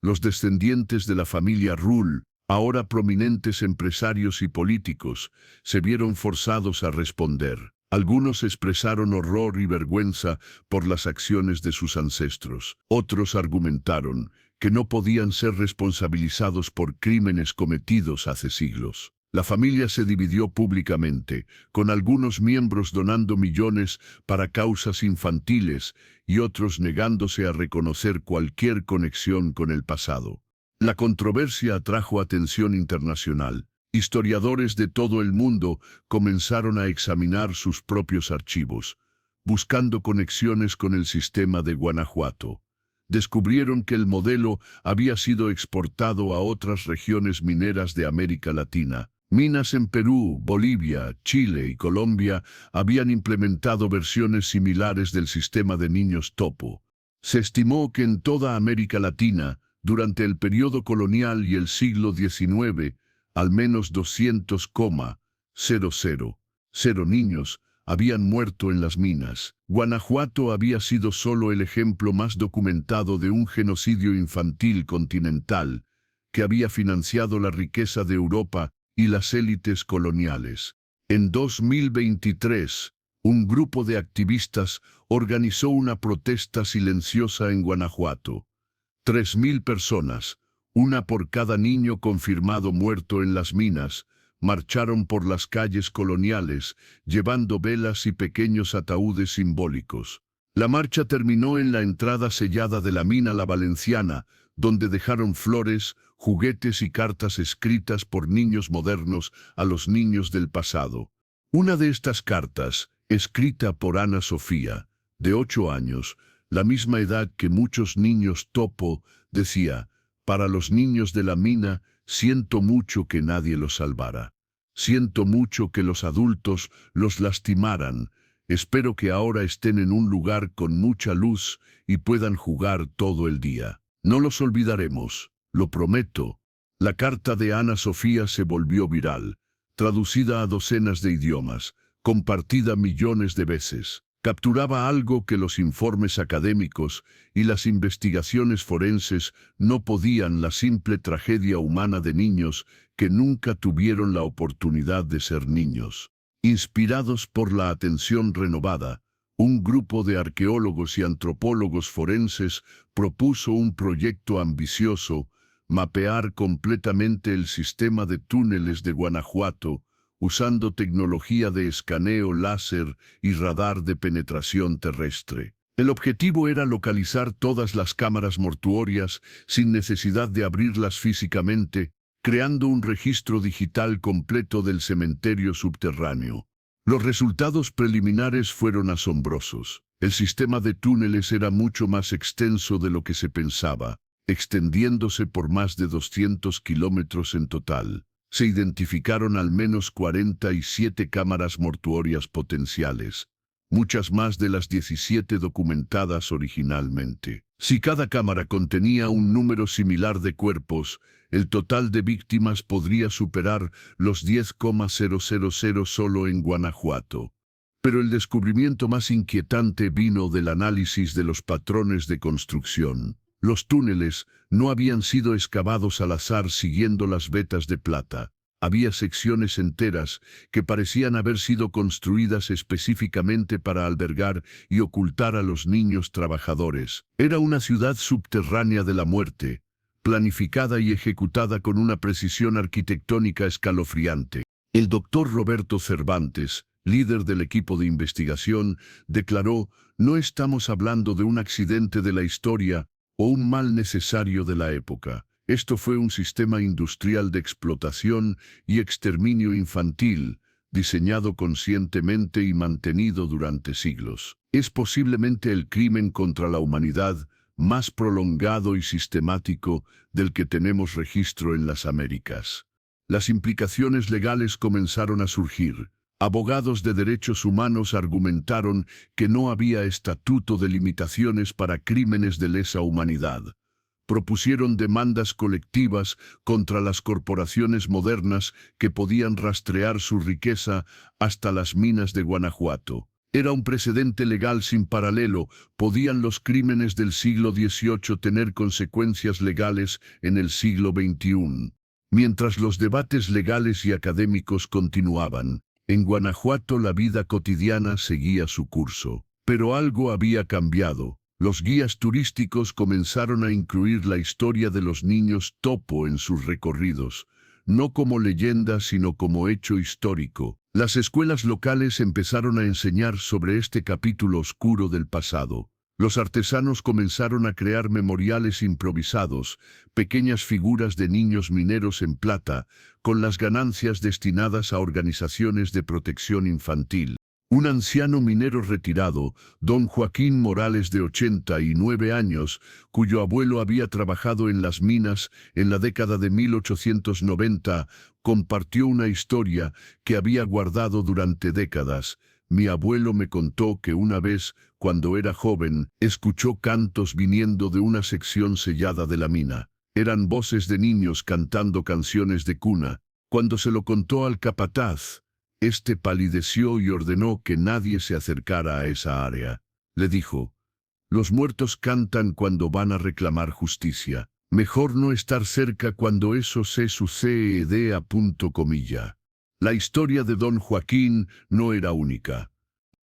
Los descendientes de la familia Rull, ahora prominentes empresarios y políticos, se vieron forzados a responder. Algunos expresaron horror y vergüenza por las acciones de sus ancestros. Otros argumentaron que no podían ser responsabilizados por crímenes cometidos hace siglos. La familia se dividió públicamente, con algunos miembros donando millones para causas infantiles y otros negándose a reconocer cualquier conexión con el pasado. La controversia atrajo atención internacional. Historiadores de todo el mundo comenzaron a examinar sus propios archivos, buscando conexiones con el sistema de Guanajuato. Descubrieron que el modelo había sido exportado a otras regiones mineras de América Latina. Minas en Perú, Bolivia, Chile y Colombia habían implementado versiones similares del sistema de niños topo. Se estimó que en toda América Latina, durante el periodo colonial y el siglo XIX, al menos 200,000 niños habían muerto en las minas. Guanajuato había sido solo el ejemplo más documentado de un genocidio infantil continental que había financiado la riqueza de Europa y las élites coloniales. En 2023, un grupo de activistas organizó una protesta silenciosa en Guanajuato. 3.000 personas, una por cada niño confirmado muerto en las minas, marcharon por las calles coloniales, llevando velas y pequeños ataúdes simbólicos. La marcha terminó en la entrada sellada de la mina La Valenciana, donde dejaron flores, juguetes y cartas escritas por niños modernos a los niños del pasado. Una de estas cartas, escrita por Ana Sofía, de 8 años, la misma edad que muchos niños topo, decía: «Para los niños de la mina, siento mucho que nadie los salvara. Siento mucho que los adultos los lastimaran. Espero que ahora estén en un lugar con mucha luz y puedan jugar todo el día. No los olvidaremos, lo prometo». La carta de Ana Sofía se volvió viral, traducida a docenas de idiomas, compartida millones de veces. Capturaba algo que los informes académicos y las investigaciones forenses no podían: la simple tragedia humana de niños que nunca tuvieron la oportunidad de ser niños. Inspirados por la atención renovada, un grupo de arqueólogos y antropólogos forenses propuso un proyecto ambicioso: mapear completamente el sistema de túneles de Guanajuato, usando tecnología de escaneo láser y radar de penetración terrestre. El objetivo era localizar todas las cámaras mortuorias sin necesidad de abrirlas físicamente, creando un registro digital completo del cementerio subterráneo. Los resultados preliminares fueron asombrosos. El sistema de túneles era mucho más extenso de lo que se pensaba, extendiéndose por más de 200 kilómetros en total. Se identificaron al menos 47 cámaras mortuorias potenciales, muchas más de las 17 documentadas originalmente. Si cada cámara contenía un número similar de cuerpos, el total de víctimas podría superar los 10,000 solo en Guanajuato. Pero el descubrimiento más inquietante vino del análisis de los patrones de construcción. Los túneles no habían sido excavados al azar siguiendo las vetas de plata. Había secciones enteras que parecían haber sido construidas específicamente para albergar y ocultar a los niños trabajadores. Era una ciudad subterránea de la muerte, planificada y ejecutada con una precisión arquitectónica escalofriante. El doctor Roberto Cervantes, líder del equipo de investigación, declaró: "No estamos hablando de un accidente de la historia o un mal necesario de la época. Esto fue un sistema industrial de explotación y exterminio infantil, diseñado conscientemente y mantenido durante siglos. Es posiblemente el crimen contra la humanidad más prolongado y sistemático del que tenemos registro en las Américas". Las implicaciones legales comenzaron a surgir. Abogados de derechos humanos argumentaron que no había estatuto de limitaciones para crímenes de lesa humanidad. Propusieron demandas colectivas contra las corporaciones modernas que podían rastrear su riqueza hasta las minas de Guanajuato. Era un precedente legal sin paralelo. ¿Podían los crímenes del siglo XVIII tener consecuencias legales en el siglo XXI? Mientras los debates legales y académicos continuaban, en Guanajuato la vida cotidiana seguía su curso. Pero algo había cambiado. Los guías turísticos comenzaron a incluir la historia de los niños topo en sus recorridos, no como leyenda sino como hecho histórico. Las escuelas locales empezaron a enseñar sobre este capítulo oscuro del pasado. Los artesanos comenzaron a crear memoriales improvisados, pequeñas figuras de niños mineros en plata, con las ganancias destinadas a organizaciones de protección infantil. Un anciano minero retirado, don Joaquín Morales, de 89 años, cuyo abuelo había trabajado en las minas en la década de 1890, compartió una historia que había guardado durante décadas. Mi abuelo me contó que una vez, cuando era joven, escuchó cantos viniendo de una sección sellada de la mina. Eran voces de niños cantando canciones de cuna. Cuando se lo contó al capataz, este palideció y ordenó que nadie se acercara a esa área. Le dijo: "Los muertos cantan cuando van a reclamar justicia. Mejor no estar cerca cuando eso se sucede". La historia de don Joaquín no era única.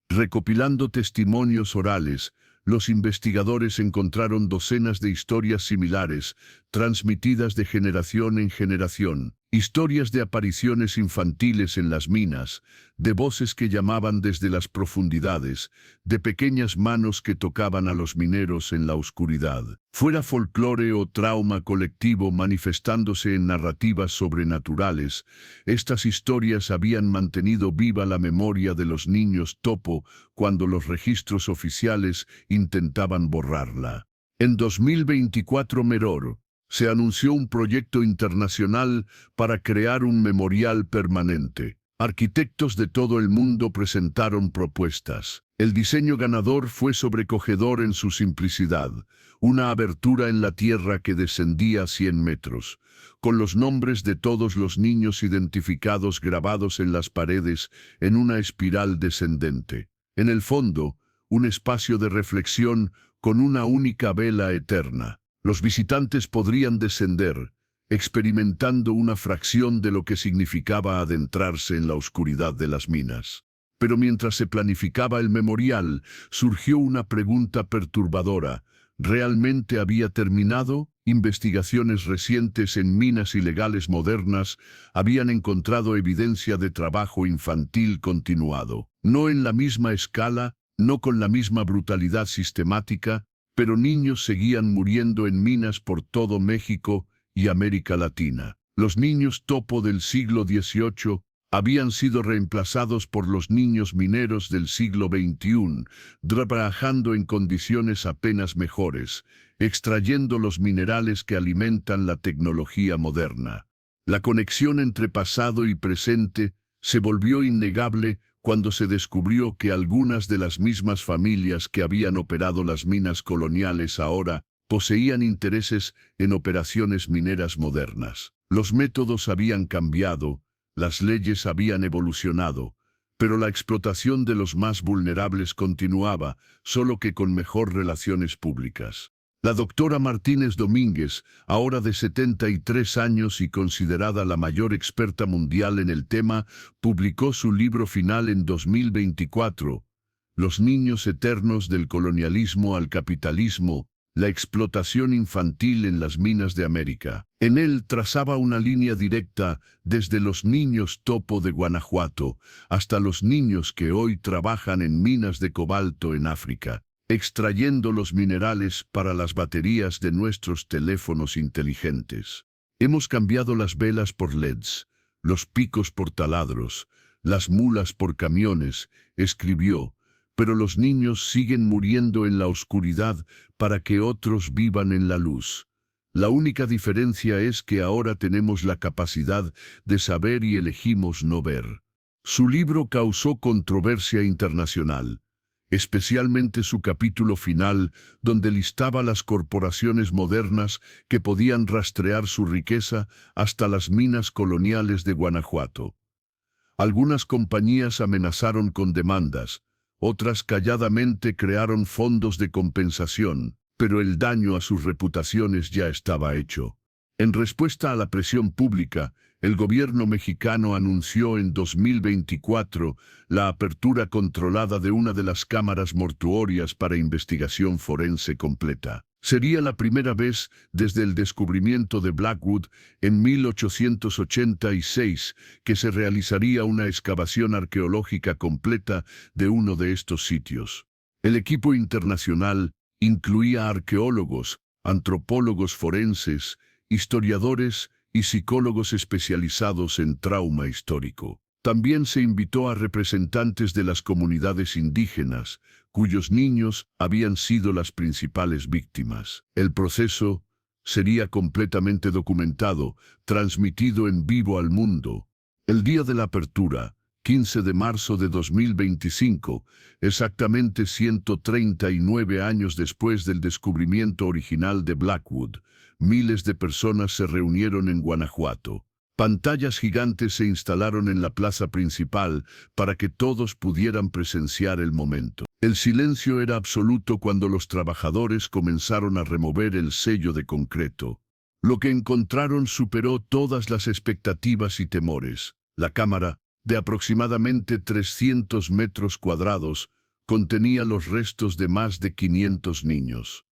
Recopilando testimonios orales, los investigadores encontraron docenas de historias similares, transmitidas de generación en generación. Historias de apariciones infantiles en las minas, de voces que llamaban desde las profundidades, de pequeñas manos que tocaban a los mineros en la oscuridad. Fuera folclore o trauma colectivo manifestándose en narrativas sobrenaturales, estas historias habían mantenido viva la memoria de los niños topo cuando los registros oficiales intentaban borrarla. En 2024, Meror, se anunció un proyecto internacional para crear un memorial permanente. Arquitectos de todo el mundo presentaron propuestas. El diseño ganador fue sobrecogedor en su simplicidad, una abertura en la tierra que descendía a 100 metros, con los nombres de todos los niños identificados grabados en las paredes en una espiral descendente. En el fondo, un espacio de reflexión con una única vela eterna. Los visitantes podrían descender, experimentando una fracción de lo que significaba adentrarse en la oscuridad de las minas. Pero mientras se planificaba el memorial, surgió una pregunta perturbadora. ¿Realmente había terminado? Investigaciones recientes en minas ilegales modernas habían encontrado evidencia de trabajo infantil continuado. No en la misma escala, no con la misma brutalidad sistemática, pero niños seguían muriendo en minas por todo México y América Latina. Los niños topo del siglo XVIII habían sido reemplazados por los niños mineros del siglo XXI, trabajando en condiciones apenas mejores, extrayendo los minerales que alimentan la tecnología moderna. La conexión entre pasado y presente se volvió innegable cuando se descubrió que algunas de las mismas familias que habían operado las minas coloniales ahora poseían intereses en operaciones mineras modernas. Los métodos habían cambiado, las leyes habían evolucionado, pero la explotación de los más vulnerables continuaba, solo que con mejor relaciones públicas. La doctora Martínez Domínguez, ahora de 73 años y considerada la mayor experta mundial en el tema, publicó su libro final en 2024, Los niños eternos del colonialismo al capitalismo, la explotación infantil en las minas de América. En él trazaba una línea directa desde los niños topo de Guanajuato hasta los niños que hoy trabajan en minas de cobalto en África, extrayendo los minerales para las baterías de nuestros teléfonos inteligentes. Hemos cambiado las velas por LEDs, los picos por taladros, las mulas por camiones, escribió, pero los niños siguen muriendo en la oscuridad para que otros vivan en la luz. La única diferencia es que ahora tenemos la capacidad de saber y elegimos no ver. Su libro causó controversia internacional, especialmente su capítulo final, donde listaba las corporaciones modernas que podían rastrear su riqueza hasta las minas coloniales de Guanajuato. Algunas compañías amenazaron con demandas, otras calladamente crearon fondos de compensación, pero el daño a sus reputaciones ya estaba hecho. En respuesta a la presión pública, el gobierno mexicano anunció en 2024 la apertura controlada de una de las cámaras mortuorias para investigación forense completa. Sería la primera vez desde el descubrimiento de Blackwood en 1886 que se realizaría una excavación arqueológica completa de uno de estos sitios. El equipo internacional incluía arqueólogos, antropólogos forenses, historiadores y psicólogos especializados en trauma histórico. También se invitó a representantes de las comunidades indígenas, cuyos niños habían sido las principales víctimas. El proceso sería completamente documentado, transmitido en vivo al mundo. El día de la apertura, 15 de marzo de 2025, exactamente 139 años después del descubrimiento original de Blackwood, miles de personas se reunieron en Guanajuato. Pantallas gigantes se instalaron en la plaza principal para que todos pudieran presenciar el momento. El silencio era absoluto cuando los trabajadores comenzaron a remover el sello de concreto. Lo que encontraron superó todas las expectativas y temores. La cámara, de aproximadamente 300 metros cuadrados, contenía los restos de más de 500 niños.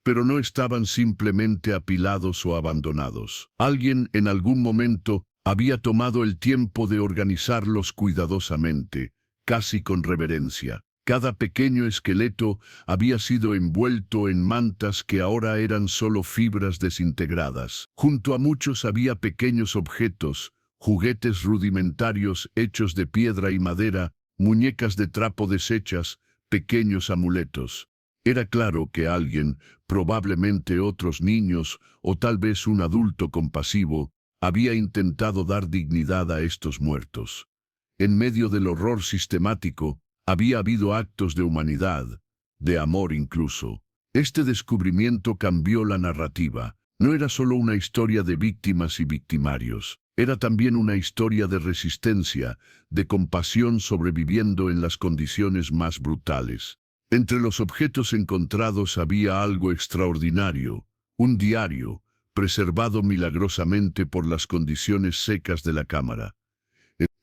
Pero no estaban simplemente apilados o abandonados. Alguien en algún momento había tomado el tiempo de organizarlos cuidadosamente, casi con reverencia. Cada pequeño esqueleto había sido envuelto en mantas que ahora eran solo fibras desintegradas. Junto a muchos había pequeños objetos, juguetes rudimentarios hechos de piedra y madera, muñecas de trapo deshechas, pequeños amuletos. Era claro que alguien, probablemente otros niños o tal vez un adulto compasivo, había intentado dar dignidad a estos muertos. En medio del horror sistemático, había habido actos de humanidad, de amor incluso. Este descubrimiento cambió la narrativa. No era solo una historia de víctimas y victimarios. Era también una historia de resistencia, de compasión sobreviviendo en las condiciones más brutales. Entre los objetos encontrados había algo extraordinario, un diario, preservado milagrosamente por las condiciones secas de la cámara.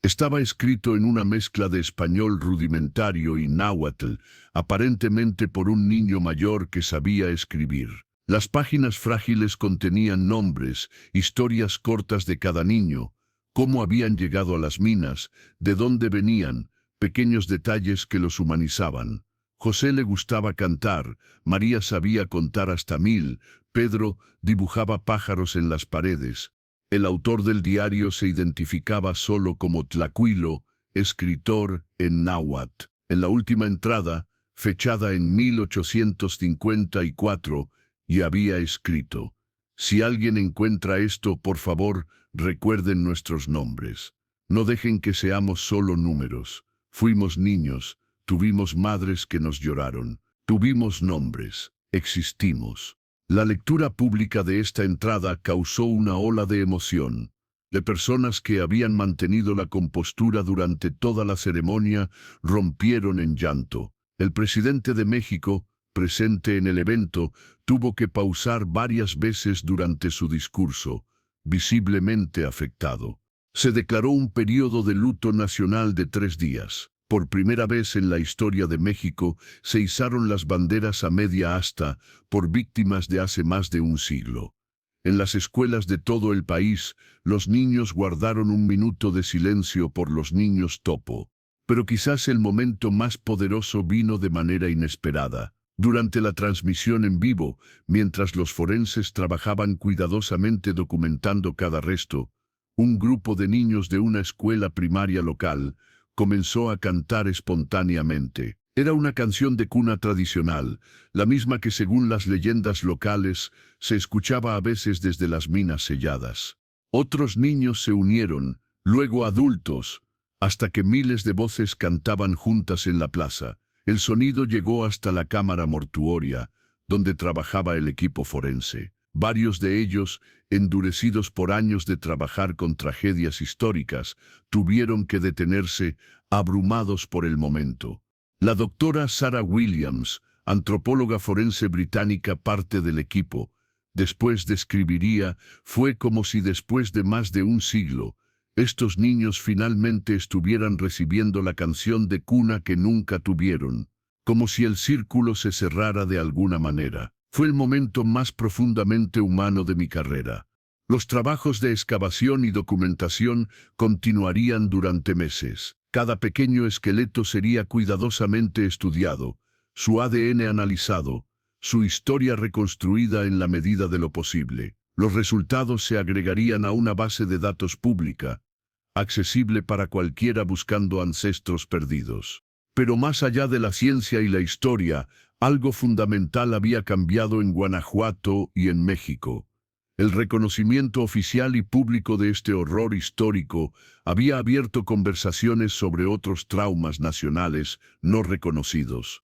Estaba escrito en una mezcla de español rudimentario y náhuatl, aparentemente por un niño mayor que sabía escribir. Las páginas frágiles contenían nombres, historias cortas de cada niño, cómo habían llegado a las minas, de dónde venían, pequeños detalles que los humanizaban. José le gustaba cantar, María sabía contar hasta 1000, Pedro dibujaba pájaros en las paredes. El autor del diario se identificaba solo como Tlacuilo, escritor en náhuatl. En la última entrada, fechada en 1854, y había escrito: «Si alguien encuentra esto, por favor, recuerden nuestros nombres. No dejen que seamos solo números. Fuimos niños, tuvimos madres que nos lloraron, tuvimos nombres, existimos». La lectura pública de esta entrada causó una ola de emoción. De personas que habían mantenido la compostura durante toda la ceremonia rompieron en llanto. El presidente de México, presente en el evento, tuvo que pausar varias veces durante su discurso, visiblemente afectado. Se declaró un periodo de luto nacional de 3 días. Por primera vez en la historia de México se izaron las banderas a media asta por víctimas de hace más de un siglo. En las escuelas de todo el país, los niños guardaron un minuto de silencio por los niños topo. Pero quizás el momento más poderoso vino de manera inesperada. Durante la transmisión en vivo, mientras los forenses trabajaban cuidadosamente documentando cada resto, un grupo de niños de una escuela primaria local comenzó a cantar espontáneamente. Era una canción de cuna tradicional, la misma que según las leyendas locales se escuchaba a veces desde las minas selladas. Otros niños se unieron, luego adultos, hasta que miles de voces cantaban juntas en la plaza. El sonido llegó hasta la cámara mortuoria, donde trabajaba el equipo forense. Varios de ellos, endurecidos por años de trabajar con tragedias históricas, tuvieron que detenerse, abrumados por el momento. La doctora Sarah Williams, antropóloga forense británica, parte del equipo, después describiría: «Fue como si después de más de un siglo, estos niños finalmente estuvieran recibiendo la canción de cuna que nunca tuvieron, como si el círculo se cerrara de alguna manera. Fue el momento más profundamente humano de mi carrera». Los trabajos de excavación y documentación continuarían durante meses. Cada pequeño esqueleto sería cuidadosamente estudiado, su ADN analizado, su historia reconstruida en la medida de lo posible. Los resultados se agregarían a una base de datos pública, accesible para cualquiera buscando ancestros perdidos. Pero más allá de la ciencia y la historia, algo fundamental había cambiado en Guanajuato y en México. El reconocimiento oficial y público de este horror histórico había abierto conversaciones sobre otros traumas nacionales no reconocidos.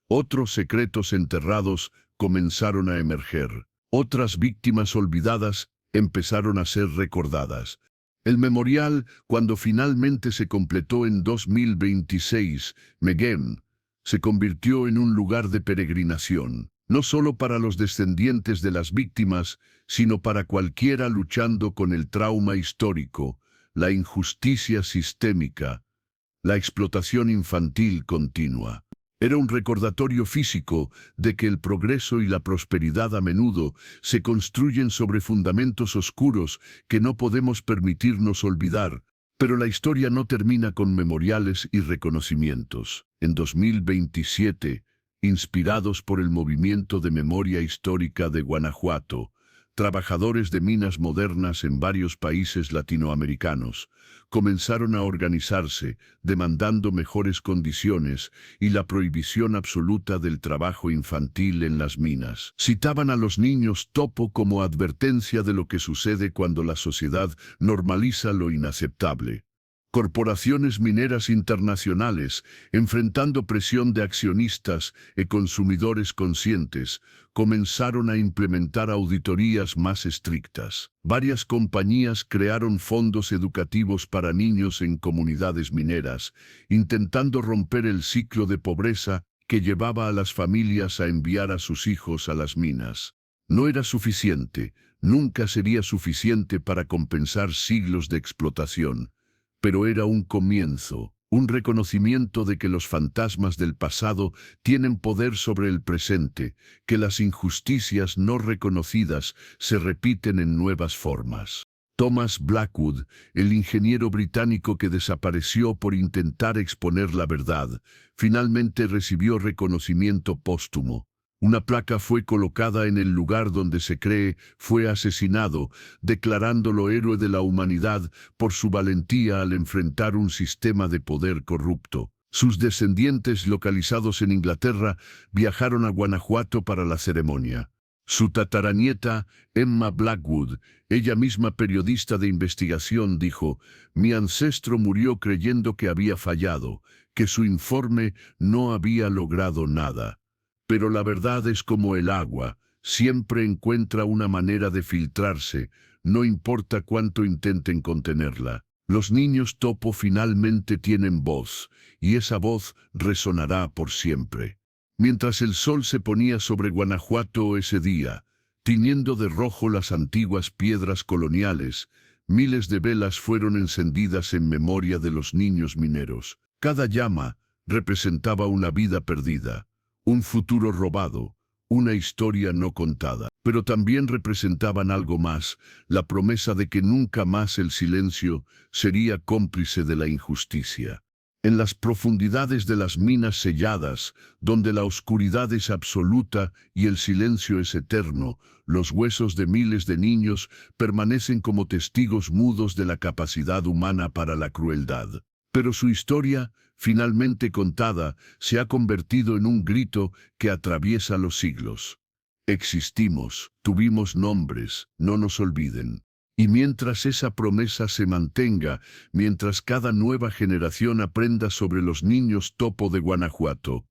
Otros secretos enterrados comenzaron a emerger. Otras víctimas olvidadas empezaron a ser recordadas. El memorial, cuando finalmente se completó en 2026, Meghem, se convirtió en un lugar de peregrinación, no solo para los descendientes de las víctimas, sino para cualquiera luchando con el trauma histórico, la injusticia sistémica, la explotación infantil continua. Era un recordatorio físico de que el progreso y la prosperidad a menudo se construyen sobre fundamentos oscuros que no podemos permitirnos olvidar. Pero la historia no termina con memoriales y reconocimientos. En 2027, inspirados por el Movimiento de Memoria Histórica de Guanajuato, trabajadores de minas modernas en varios países latinoamericanos comenzaron a organizarse, demandando mejores condiciones y la prohibición absoluta del trabajo infantil en las minas. Citaban a los niños topo como advertencia de lo que sucede cuando la sociedad normaliza lo inaceptable. Corporaciones mineras internacionales, enfrentando presión de accionistas y consumidores conscientes, comenzaron a implementar auditorías más estrictas. Varias compañías crearon fondos educativos para niños en comunidades mineras, intentando romper el ciclo de pobreza que llevaba a las familias a enviar a sus hijos a las minas. No era suficiente, nunca sería suficiente para compensar siglos de explotación. Pero era un comienzo, un reconocimiento de que los fantasmas del pasado tienen poder sobre el presente, que las injusticias no reconocidas se repiten en nuevas formas. Thomas Blackwood, el ingeniero británico que desapareció por intentar exponer la verdad, finalmente recibió reconocimiento póstumo. Una placa fue colocada en el lugar donde se cree fue asesinado, declarándolo héroe de la humanidad por su valentía al enfrentar un sistema de poder corrupto. Sus descendientes, localizados en Inglaterra, viajaron a Guanajuato para la ceremonia. Su tataranieta, Emma Blackwood, ella misma periodista de investigación, dijo: «Mi ancestro murió creyendo que había fallado, que su informe no había logrado nada. Pero la verdad es como el agua, siempre encuentra una manera de filtrarse, no importa cuánto intenten contenerla. Los niños topo finalmente tienen voz, y esa voz resonará por siempre». Mientras el sol se ponía sobre Guanajuato ese día, tiñendo de rojo las antiguas piedras coloniales, miles de velas fueron encendidas en memoria de los niños mineros. Cada llama representaba una vida perdida, un futuro robado, una historia no contada. Pero también representaban algo más, la promesa de que nunca más el silencio sería cómplice de la injusticia. En las profundidades de las minas selladas, donde la oscuridad es absoluta y el silencio es eterno, los huesos de miles de niños permanecen como testigos mudos de la capacidad humana para la crueldad. Pero su historia, finalmente contada, se ha convertido en un grito que atraviesa los siglos. Existimos, tuvimos nombres, no nos olviden. Y mientras esa promesa se mantenga, mientras cada nueva generación aprenda sobre los niños topo de Guanajuato,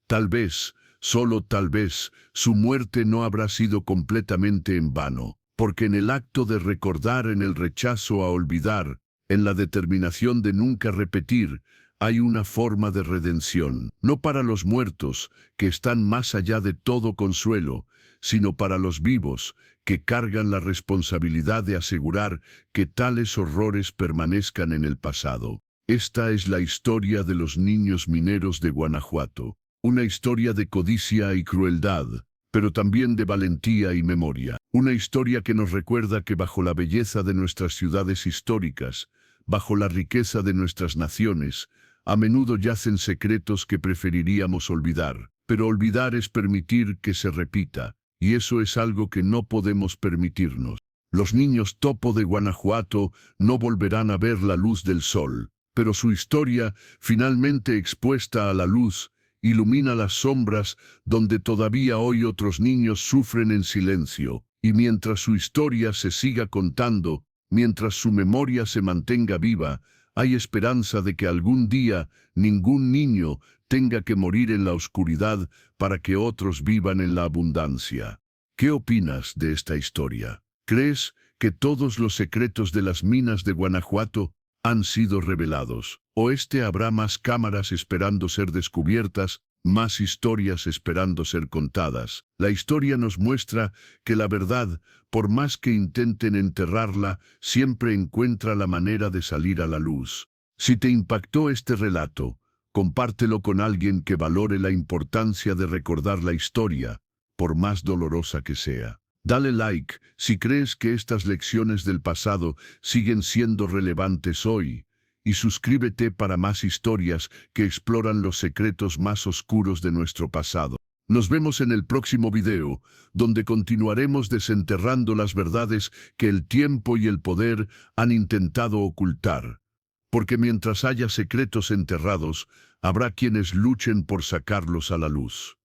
tal vez, solo tal vez, su muerte no habrá sido completamente en vano, porque en el acto de recordar, en el rechazo a olvidar, en la determinación de nunca repetir, hay una forma de redención, no para los muertos, que están más allá de todo consuelo, sino para los vivos, que cargan la responsabilidad de asegurar que tales horrores permanezcan en el pasado. Esta es la historia de los niños mineros de Guanajuato, una historia de codicia y crueldad, pero también de valentía y memoria. Una historia que nos recuerda que bajo la belleza de nuestras ciudades históricas, bajo la riqueza de nuestras naciones, a menudo yacen secretos que preferiríamos olvidar. Pero olvidar es permitir que se repita, y eso es algo que no podemos permitirnos. Los niños topo de Guanajuato no volverán a ver la luz del sol, pero su historia, finalmente expuesta a la luz, ilumina las sombras donde todavía hoy otros niños sufren en silencio. Y mientras su historia se siga contando, mientras su memoria se mantenga viva, hay esperanza de que algún día ningún niño tenga que morir en la oscuridad para que otros vivan en la abundancia. ¿Qué opinas de esta historia? ¿Crees que todos los secretos de las minas de Guanajuato han sido revelados? ¿O habrá más cámaras esperando ser descubiertas, más historias esperando ser contadas? La historia nos muestra que la verdad, por más que intenten enterrarla, siempre encuentra la manera de salir a la luz. Si te impactó este relato, compártelo con alguien que valore la importancia de recordar la historia, por más dolorosa que sea. Dale like si crees que estas lecciones del pasado siguen siendo relevantes hoy, y suscríbete para más historias que exploran los secretos más oscuros de nuestro pasado. Nos vemos en el próximo video, donde continuaremos desenterrando las verdades que el tiempo y el poder han intentado ocultar. Porque mientras haya secretos enterrados, habrá quienes luchen por sacarlos a la luz.